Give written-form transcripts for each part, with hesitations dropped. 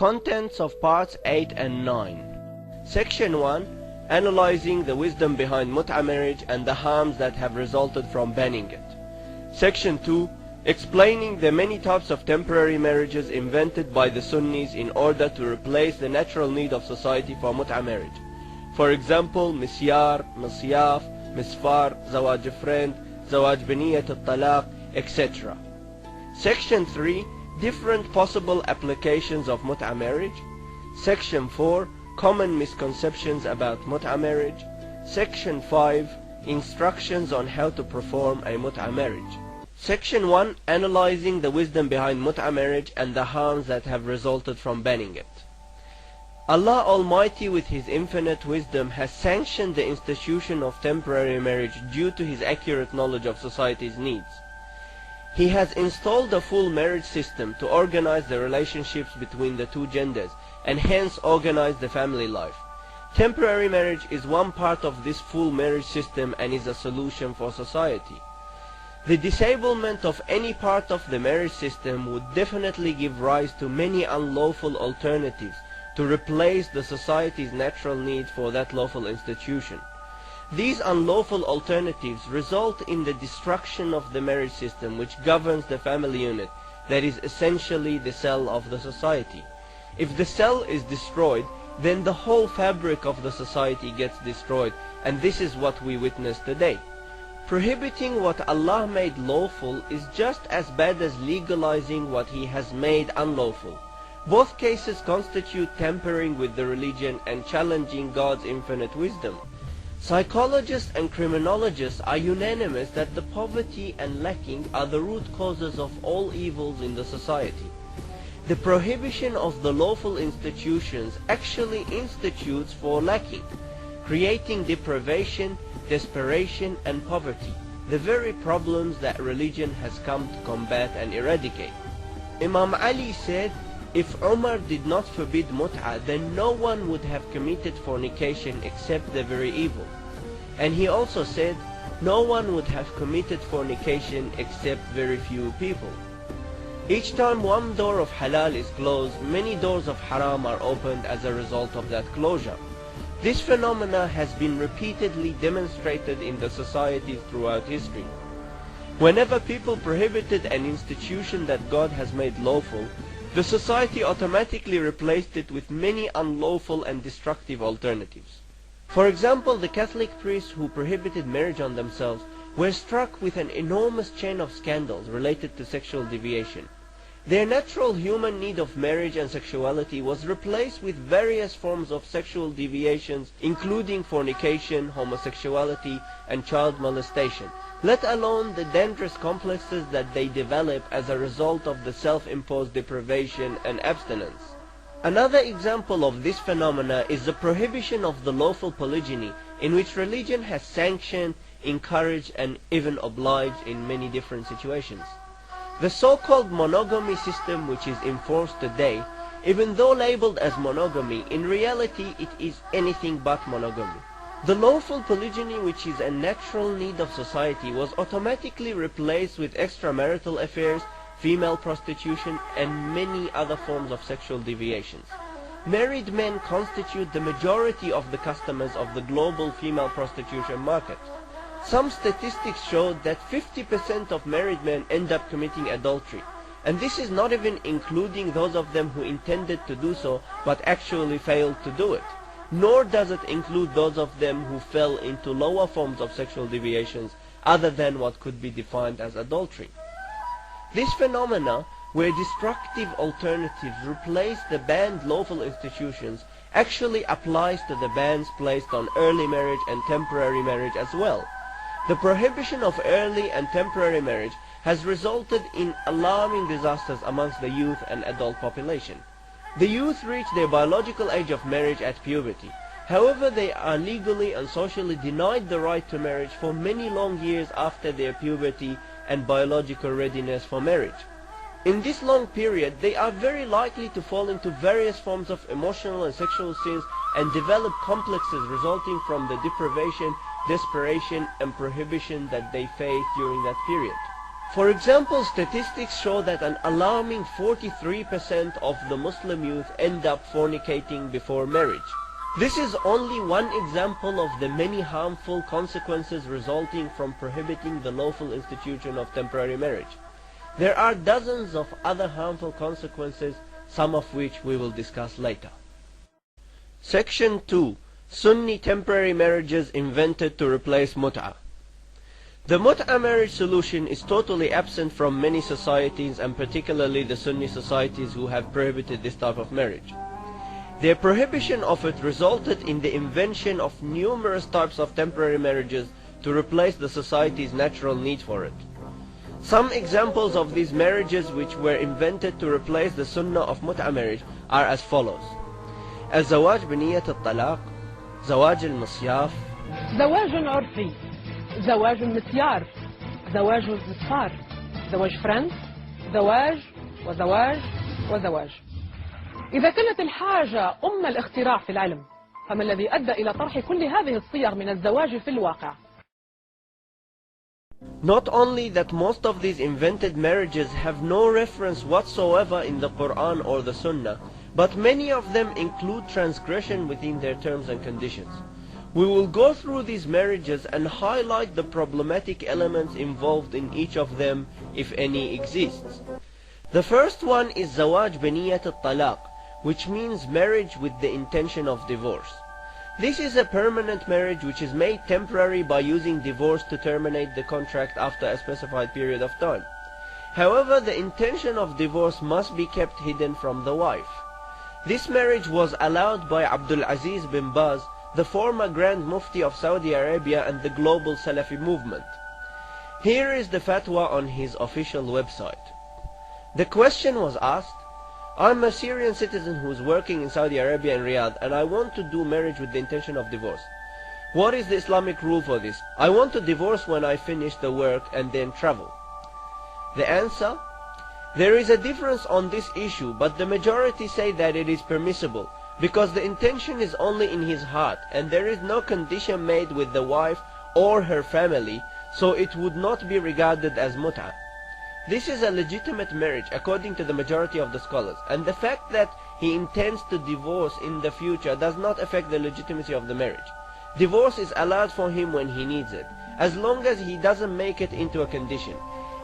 Contents of parts 8 and 9. Section 1. Analyzing the wisdom behind mut'ah marriage and the harms that have resulted from banning it. Section 2. Explaining the many types of temporary marriages invented by the Sunnis in order to replace the natural need of society for mut'ah marriage. For example, Misyar, Misyaf, misfar, zawaj friend, zawaj biniyat al-talaq, etc. Section 3. Different possible applications of mut'ah marriage. Section 4. Common misconceptions about mut'ah marriage. Section 5. Instructions on how to perform a mut'ah marriage. Section 1. Analyzing the wisdom behind mut'ah marriage and the harms that have resulted from banning it. Allah Almighty, with His infinite wisdom, has sanctioned the institution of temporary marriage due to His accurate knowledge of society's needs. He has installed a full marriage system to organize the relationships between the two genders and hence organize the family life. Temporary marriage is one part of this full marriage system and is a solution for society. The disablement of any part of the marriage system would definitely give rise to many unlawful alternatives to replace the society's natural need for that lawful institution. These unlawful alternatives result in the destruction of the marriage system which governs the family unit, that is essentially the cell of the society. If the cell is destroyed, then the whole fabric of the society gets destroyed, and this is what we witness today. Prohibiting what Allah made lawful is just as bad as legalizing what He has made unlawful. Both cases constitute tampering with the religion and challenging God's infinite wisdom. Psychologists and criminologists are unanimous that the poverty and lacking are the root causes of all evils in the society. The prohibition of the lawful institutions actually institutes for lacking, creating deprivation, desperation and poverty, the very problems that religion has come to combat and eradicate. Imam Ali said, if Umar did not forbid mut'ah, then no one would have committed fornication except the very evil. And he also said, no one would have committed fornication except very few people. Each time one door of halal is closed, many doors of haram are opened as a result of that closure. This phenomena has been repeatedly demonstrated in the societies throughout history. Whenever people prohibited an institution that God has made lawful, the society automatically replaced it with many unlawful and destructive alternatives. For example, the Catholic priests who prohibited marriage on themselves were struck with an enormous chain of scandals related to sexual deviation. Their natural human need of marriage and sexuality was replaced with various forms of sexual deviations, including fornication, homosexuality, and child molestation, let alone the dangerous complexes that they develop as a result of the self-imposed deprivation and abstinence. Another example of this phenomena is the prohibition of the lawful polygyny, in which religion has sanctioned, encouraged, and even obliged in many different situations. The so-called monogamy system which is enforced today, even though labeled as monogamy, in reality it is anything but monogamy. The lawful polygyny, which is a natural need of society, was automatically replaced with extramarital affairs, female prostitution, and many other forms of sexual deviations. Married men constitute the majority of the customers of the global female prostitution market. Some statistics showed that 50% of married men end up committing adultery, and this is not even including those of them who intended to do so but actually failed to do it, nor does it include those of them who fell into lower forms of sexual deviations other than what could be defined as adultery. This phenomena, where destructive alternatives replace the banned lawful institutions, actually applies to the bans placed on early marriage and temporary marriage as well. The prohibition of early and temporary marriage has resulted in alarming disasters amongst the youth and adult population. The youth reach their biological age of marriage at puberty. However, they are legally and socially denied the right to marriage for many long years after their puberty and biological readiness for marriage. In this long period, they are very likely to fall into various forms of emotional and sexual sins and develop complexes resulting from the deprivation, desperation, and prohibition that they face during that period. For example, statistics show that an alarming 43% of the Muslim youth end up fornicating before marriage. This is only one example of the many harmful consequences resulting from prohibiting the lawful institution of temporary marriage. There are dozens of other harmful consequences, some of which we will discuss later. Section 2. Sunni temporary marriages invented to replace mut'ah. The mut'ah marriage solution is totally absent from many societies, and particularly the Sunni societies who have prohibited this type of marriage. Their prohibition of it resulted in the invention of numerous types of temporary marriages to replace the society's natural need for it. Some examples of these marriages which were invented to replace the sunnah of mut'ah marriage are as follows: الزواج بنية الطلاق، زواج المصياف، زواج عرفي، زواج مسيار، زواج misfar، زواج فرنس، زواج وزواج وزواج. إذا كانت الحاجة أم الاختراع في العلم، فما الذي أدى إلى طرح كل هذه الصيغ من الزواج في الواقع؟ Not only that most of these invented marriages have no reference whatsoever in the Quran or the Sunnah, but many of them include transgression within their terms and conditions. We will go through these marriages and highlight the problematic elements involved in each of them, if any exists. The first one is zawaj biniyat al-talaq, which means marriage with the intention of divorce. This is a permanent marriage which is made temporary by using divorce to terminate the contract after a specified period of time. However, the intention of divorce must be kept hidden from the wife. This marriage was allowed by Abdul Aziz bin Baz, the former Grand Mufti of Saudi Arabia and the global Salafi movement. Here is the fatwa on his official website. The question was asked: I'm a Syrian citizen who is working in Saudi Arabia in Riyadh, and I want to do marriage with the intention of divorce. What is the Islamic rule for this? I want to divorce when I finish the work and then travel. The answer: there is a difference on this issue, but the majority say that it is permissible, because the intention is only in his heart, and there is no condition made with the wife or her family, so it would not be regarded as mut'ah. This is a legitimate marriage according to the majority of the scholars, and the fact that he intends to divorce in the future does not affect the legitimacy of the marriage. Divorce is allowed for him when he needs it, as long as he doesn't make it into a condition.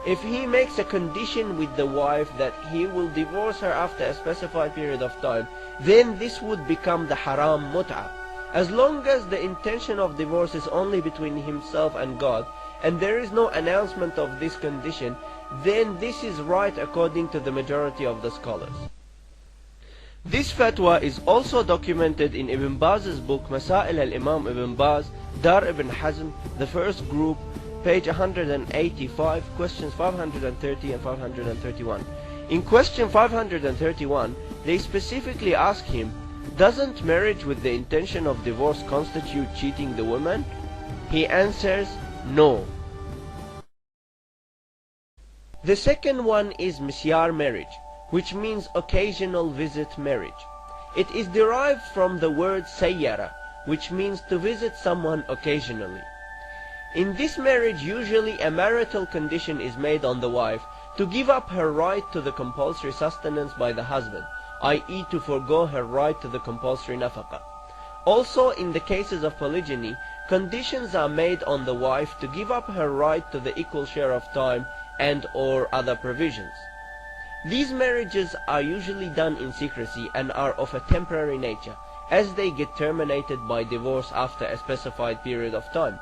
If he makes a condition with the wife that he will divorce her after a specified period of time, then this would become the haram mut'ah. As long as the intention of divorce is only between himself and God, and there is no announcement of this condition, then this is right according to the majority of the scholars. This fatwa is also documented in Ibn Baz's book Masail al-Imam Ibn Baz, Dar ibn Hazm, the first group, page 185, questions 530 and 531. In question 531, they specifically ask him, doesn't marriage with the intention of divorce constitute cheating the woman? He answers, no. The second one is Misyar marriage, which means occasional visit marriage. It is derived from the word sayyara, which means to visit someone occasionally. In this marriage, usually a marital condition is made on the wife to give up her right to the compulsory sustenance by the husband, i.e. to forego her right to the compulsory nafaqah. Also, in the cases of polygyny, conditions are made on the wife to give up her right to the equal share of time and or other provisions. These marriages are usually done in secrecy and are of a temporary nature, as they get terminated by divorce after a specified period of time.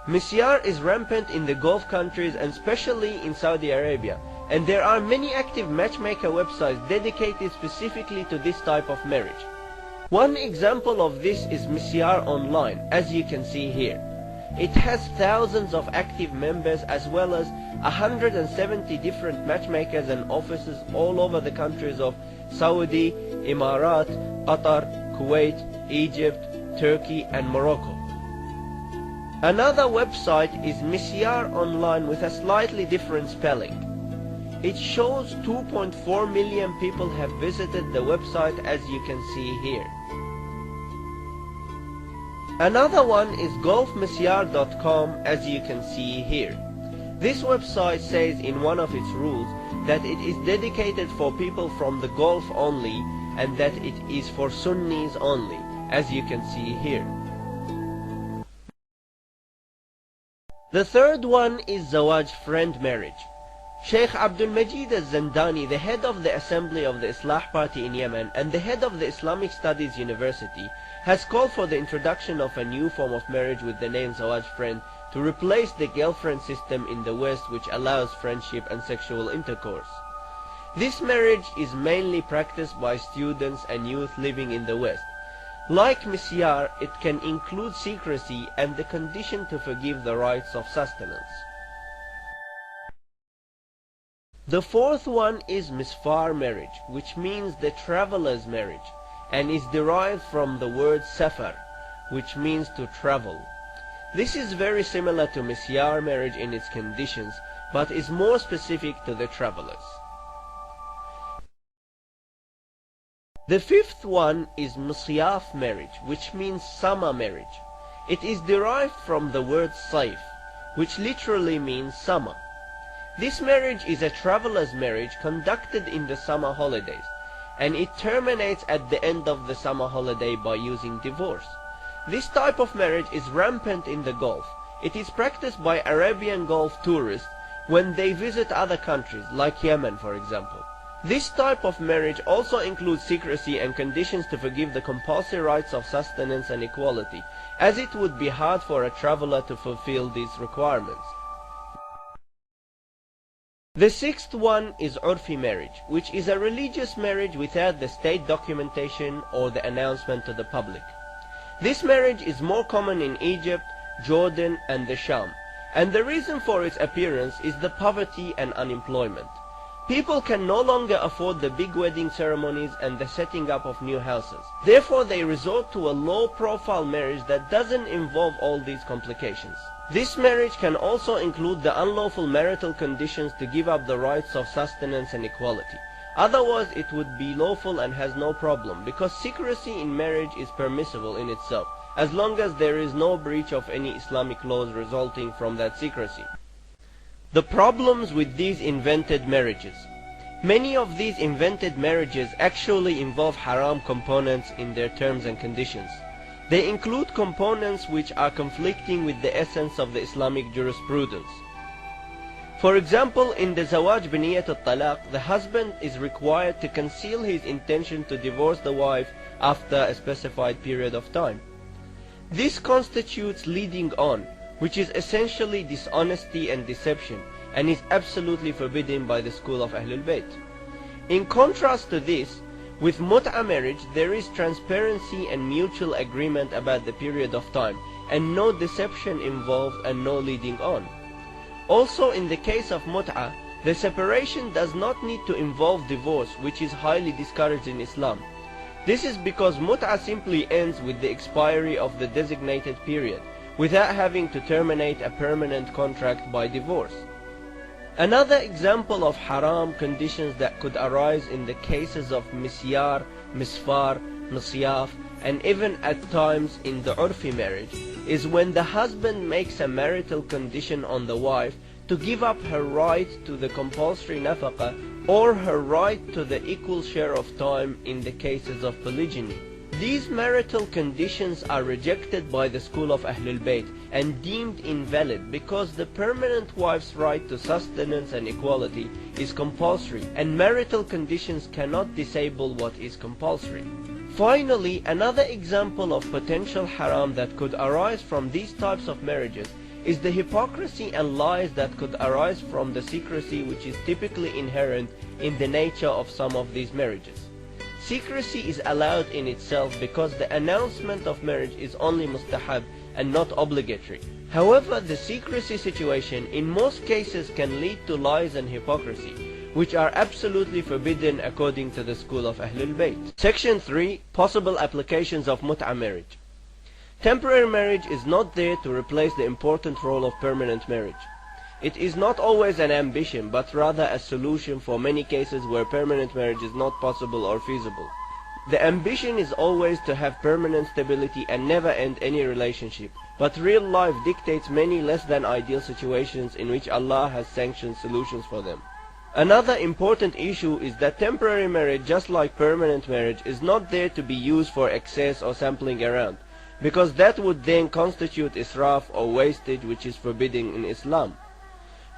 Misyar is rampant in the Gulf countries and especially in Saudi Arabia, and there are many active matchmaker websites dedicated specifically to this type of marriage. One example of this is Misyar Online, as you can see here. It has thousands of active members as well as 170 different matchmakers and offices all over the countries of Saudi, Emirat, Qatar, Kuwait, Egypt, Turkey and Morocco. Another website is Misyar Online with a slightly different spelling. It shows 2.4 million people have visited the website, as you can see here. Another one is golfmisyar.com, as you can see here. This website says in one of its rules that it is dedicated for people from the Gulf only and that it is for Sunnis only, as you can see here. The third one is Zawaj friend marriage. Sheikh Abdul Majid al-Zandani, the head of the Assembly of the Islah Party in Yemen and the head of the Islamic Studies University, has called for the introduction of a new form of marriage with the name Zawaj friend to replace the girlfriend system in the West, which allows friendship and sexual intercourse. This marriage is mainly practiced by students and youth living in the West. Like Misyar, it can include secrecy and the condition to forgive the rights of sustenance. The fourth one is misfar marriage, which means the traveler's marriage, and is derived from the word safar, which means to travel. This is very similar to Misyar marriage in its conditions, but is more specific to the travelers. The fifth one is musyaf marriage, which means summer marriage. It is derived from the word sayf, which literally means summer. This marriage is a traveler's marriage conducted in the summer holidays, and it terminates at the end of the summer holiday by using divorce. This type of marriage is rampant in the Gulf. It is practiced by Arabian Gulf tourists when they visit other countries, like Yemen for example. This type of marriage also includes secrecy and conditions to forgive the compulsory rights of sustenance and equality, as it would be hard for a traveler to fulfill these requirements. The sixth one is urfi marriage, which is a religious marriage without the state documentation or the announcement to the public. This marriage is more common in Egypt, Jordan and the Sham, and the reason for its appearance is the poverty and unemployment. People can no longer afford the big wedding ceremonies and the setting up of new houses. Therefore, they resort to a low-profile marriage that doesn't involve all these complications. This marriage can also include the unlawful marital conditions to give up the rights of sustenance and equality. Otherwise, it would be lawful and has no problem, because secrecy in marriage is permissible in itself, as long as there is no breach of any Islamic laws resulting from that secrecy. The problems with these invented marriages. Many of these invented marriages actually involve haram components in their terms and conditions. They include components which are conflicting with the essence of the Islamic jurisprudence. For example, in the Zawaj biniyat al-talaq, the husband is required to conceal his intention to divorce the wife after a specified period of time. This constitutes leading on, which is essentially dishonesty and deception, and is absolutely forbidden by the school of Ahlul Bayt. In contrast to this, with mut'ah marriage, there is transparency and mutual agreement about the period of time, and no deception involved and no leading on. Also, in the case of mut'ah, the separation does not need to involve divorce, which is highly discouraged in Islam. This is because mut'ah simply ends with the expiry of the designated period, without having to terminate a permanent contract by divorce. Another example of haram conditions that could arise in the cases of misyar, misfar, musyaf, and even at times in the urfi marriage is when the husband makes a marital condition on the wife to give up her right to the compulsory nafaqah or her right to the equal share of time in the cases of polygyny. These marital conditions are rejected by the school of Ahlul Bayt and deemed invalid because the permanent wife's right to sustenance and equality is compulsory, and marital conditions cannot disable what is compulsory. Finally, another example of potential haram that could arise from these types of marriages is the hypocrisy and lies that could arise from the secrecy which is typically inherent in the nature of some of these marriages. Secrecy is allowed in itself because the announcement of marriage is only mustahab and not obligatory. However, the secrecy situation in most cases can lead to lies and hypocrisy, which are absolutely forbidden according to the school of Ahlul Bayt. Section 3. Possible applications of mut'ah marriage. Temporary marriage is not there to replace the important role of permanent marriage. It is not always an ambition, but rather a solution for many cases where permanent marriage is not possible or feasible. The ambition is always to have permanent stability and never end any relationship. But real life dictates many less than ideal situations in which Allah has sanctioned solutions for them. Another important issue is that temporary marriage, just like permanent marriage, is not there to be used for excess or sampling around, because that would then constitute israf or wastage, which is forbidden in Islam.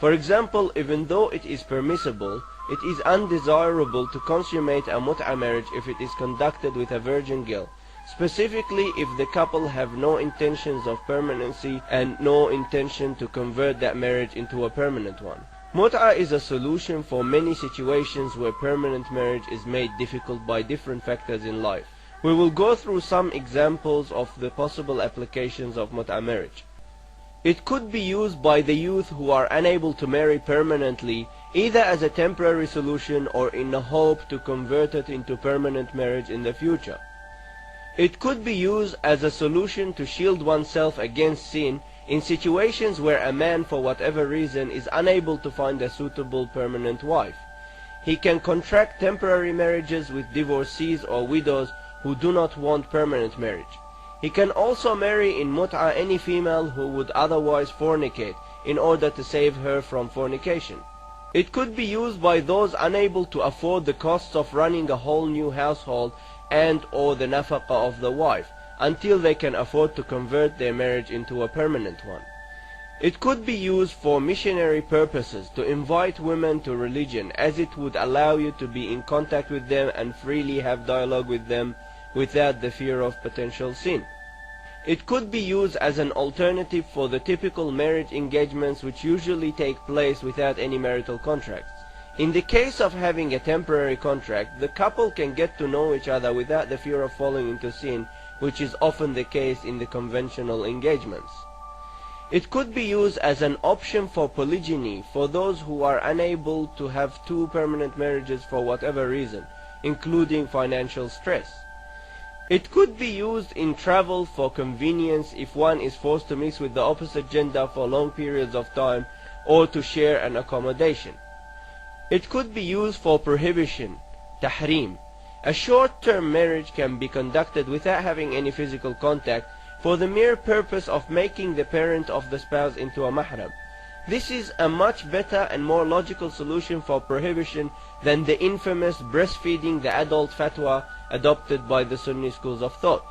For example, even though it is permissible, it is undesirable to consummate a mut'ah marriage if it is conducted with a virgin girl, specifically if the couple have no intentions of permanency and no intention to convert that marriage into a permanent one. Mut'ah is a solution for many situations where permanent marriage is made difficult by different factors in life. We will go through some examples of the possible applications of mut'ah marriage. It could be used by the youth who are unable to marry permanently, either as a temporary solution or in the hope to convert it into permanent marriage in the future. It could be used as a solution to shield oneself against sin in situations where a man, for whatever reason, is unable to find a suitable permanent wife. He can contract temporary marriages with divorcees or widows who do not want permanent marriage. He can also marry in mut'ah any female who would otherwise fornicate in order to save her from fornication. It could be used by those unable to afford the costs of running a whole new household and or the nafaqah of the wife until they can afford to convert their marriage into a permanent one. It could be used for missionary purposes to invite women to religion, as it would allow you to be in contact with them and freely have dialogue with them without the fear of potential sin. It could be used as an alternative for the typical marriage engagements which usually take place without any marital contracts. In the case of having a temporary contract, the couple can get to know each other without the fear of falling into sin, which is often the case in the conventional engagements. It could be used as an option for polygyny for those who are unable to have two permanent marriages for whatever reason, including financial stress. It could be used in travel for convenience if one is forced to mix with the opposite gender for long periods of time or to share an accommodation. It could be used for prohibition, tahrim. A short-term marriage can be conducted without having any physical contact for the mere purpose of making the parent of the spouse into a mahram. This is a much better and more logical solution for prohibition than the infamous breastfeeding the adult fatwa adopted by the Sunni schools of thought.